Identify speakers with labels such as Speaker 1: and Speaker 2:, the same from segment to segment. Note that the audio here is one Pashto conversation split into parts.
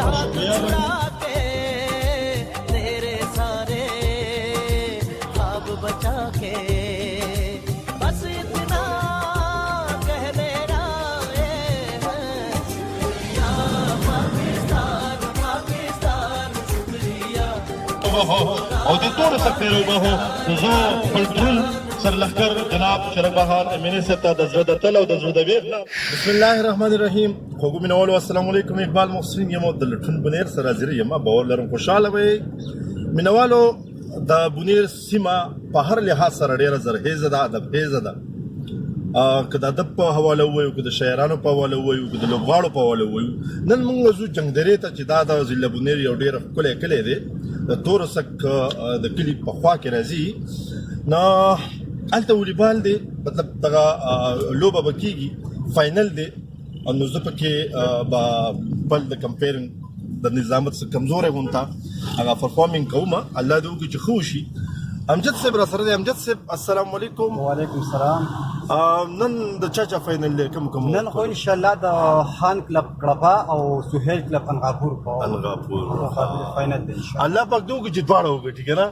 Speaker 1: शुक्रिया
Speaker 2: तेरे सारे ख्वाब बचा के बस इतना कह मेरा पाकिस्तान पाकिस्तान शुक्रिया
Speaker 1: او د ټولو سکتورو به هو زه خپل دروند سرلښکر جناب شرف بهار امیني صاحب ته د زړه د تل او د زړه د ویښ نه
Speaker 3: بسم الله الرحمن الرحیم خوږو مینوالو السلام علیکم اقبال محسن یم د لټون بنیر سره حاضر یم باور لرم خوشحاله وئ مینوالو د بنیر سیمه په هر لحاظ سره ډېره زرخیزه ده ادبخیزه ده که د ادب په حواله ووایو که د شاعرانو په حواله ووایو که د لوبغاړو په حواله ووایو نن موږ ځو جنګدرې ته چې دا د ضلع بنیر یو ډېر ښکلی کلی دی د تورسک د کلي په خوا کې راځي نو هلته والیبال دی مطلب دغه لوبه به کېږي فاینل دی نو زه پکې به بل د کمپیرنګ د نظامت څخه کمزوری غونته هغه پرفارمینګ کوم الله دې وکړي چې ښه وشي امجد صاحب را سره دی امجد صاحب السلام علیکم
Speaker 4: وعلیکم السلام
Speaker 3: نن د چا فاینل دی کوم
Speaker 4: نن خو ان شاء الله د خان کلب کړپا او سهیل کلب انغاپور په
Speaker 3: انغاپور
Speaker 4: فاینل دی ان شاء الله
Speaker 3: الله پاک دې وکړي چې دواړه وګټي که نه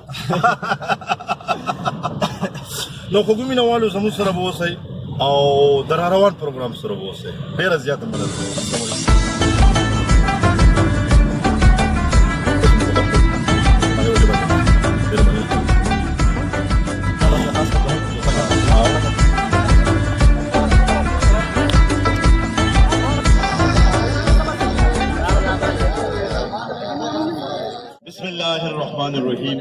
Speaker 3: نو خوږو مینوالو زموږ سره به اوسئ او د راروان پروګرام سره به اوسئ ډېره زیاته مننه السلام علیکم
Speaker 1: بسم الله الرحمن الرحیم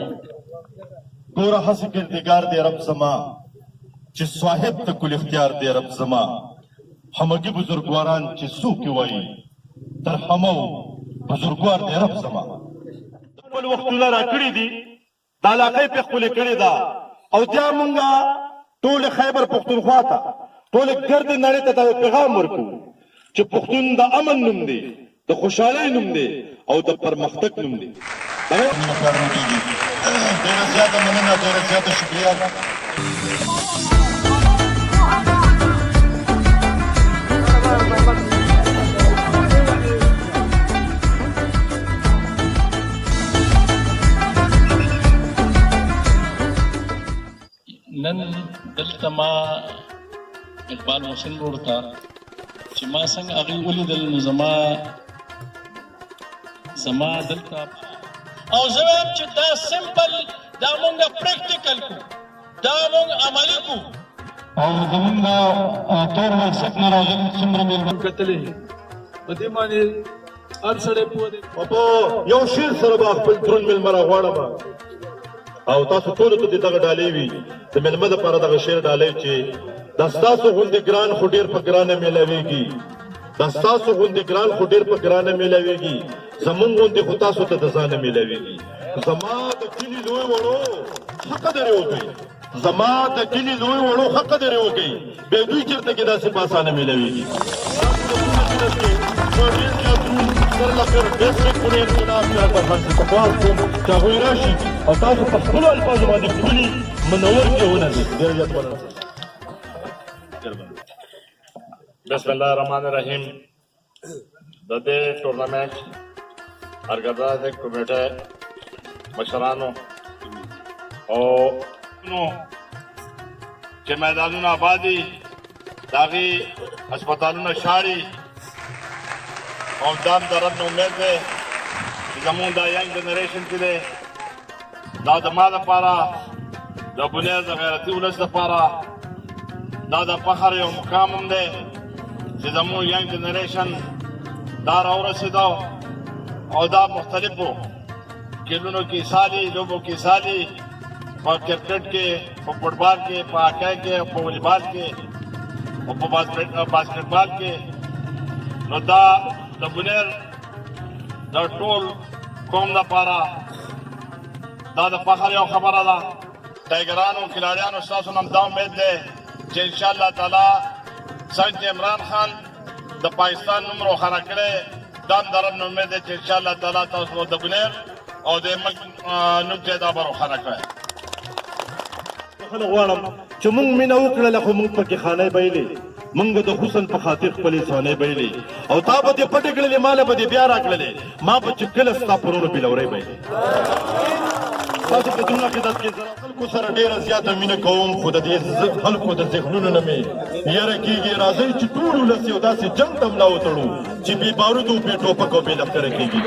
Speaker 1: ګوره هسې کردګار دی رب زما چې صاحب ته کل اختیار دی رب زما همګي بزرګواران چې څوک وایي تر همو بزرګوار دی رب زما خپل وختونه راکړي دي دا علاقه یې پې ښکلې کړې ده او بیا مونږ ټول خیبر پښتونخوا ته ټول ګرد نړۍ ته دا پیغام ورکوو چې پښتون د امن نوم دی د خوشحالۍ نوم دی او د پرمختګ نوم دی ډېره زیاته مننه ډېره زیاته شکریه
Speaker 5: نن دلته ما اقبال محسن روډ ته چې ما څنګه هغوی ولیدل نو زما دلته او زه وایم چې دا سمپل دا مونږ پریکټیکل کو دا مونږ عملي کو
Speaker 1: او زمونږ تور وټسپ نه راغلي څومره مېلمه
Speaker 6: کتلې په دې باندې هر سړی پوه دی
Speaker 1: په یو شعر سره به خپل دروند مېلمه راغواړم او تاسو ټولو ته دې دغه ډالۍ وي د مېلمه دپاره دغه شعر ډالۍ چې دا ستاسو غوندې ګران خو ډېر په ګرانه میلاویږي دا ستاسو غوندې ګران خو ډېر په ګرانه میلاویږي زمونږ غوندې خو تاسو ته د ځانه میلاویږي زما د کلي لوی وړو ښه قدر یې وکړئ زما د کلي لوی وړو ښه قدر یې وکړئ بیا دوی چېرته کې داسې په اسانه میلاویږي سرلښکر ډسټرکټ پولیس جناب صاحب ته درخواست کوم چې هغوی راشي او تاسو په خپلو الفاظو باندې ښکلي منور کې ونځئ ډېر زیات مننه
Speaker 7: بسم الله الرحمن الرحیم د دې ټورنمنټ ارګنایزینګ کمیټه مشرانو او نو چې میدانونه آبادي د هغې هسپتالونه شاړي او دام د رب نه امید دی چې زمونږ دا ینګ جنریشن چې دی دا د ما دپاره د بنیر د غیرتي ولس دپاره دا د فخر یو مقام هم دی چې زموږ ینګ جنریشن دا راورسېدو او دا مختلفو کلونو کې حصه لي لوبو کې حصه لي په کرکټ کې په فټبال کې په هاکی کې په والیبال کې او په باسکټبال کې نو دا د بنیر د ټول قوم دپاره دا د فخر یو خبره ده ټایګرانو کلاړیانو ستاسو نه هم دا امید دی چې انشاءالله تعالی څنګه عمران خان د پاکستان نوم روښانه کړی دا هم د رب نه امید دی چې انشاءالله تعالی تاسو د بنیر او د ملک نوم چې دا به روښانه کړی
Speaker 1: بخښنه غواړم چې موږ مینه وکړله خو موږ پکې خانۍ بایلې مونږ د حسن په خاطر خپلې ځوانۍ بایلې او تا به دې پټې کړلې ماله به دې بیا راکړلې ما به چې کله ستا پرونو بېلورۍ بایلې تاسو په دومره خدمت کې زه خلکو سره ډېره زیاته مینه کوم خو د دې خلکو د ذهنونو نه مې یره کېږي راځئ چې ټول ولس یو داسې جنګ ته ملا وتړو چې بې بارودو بې ټوپک او بې لښکره کېږي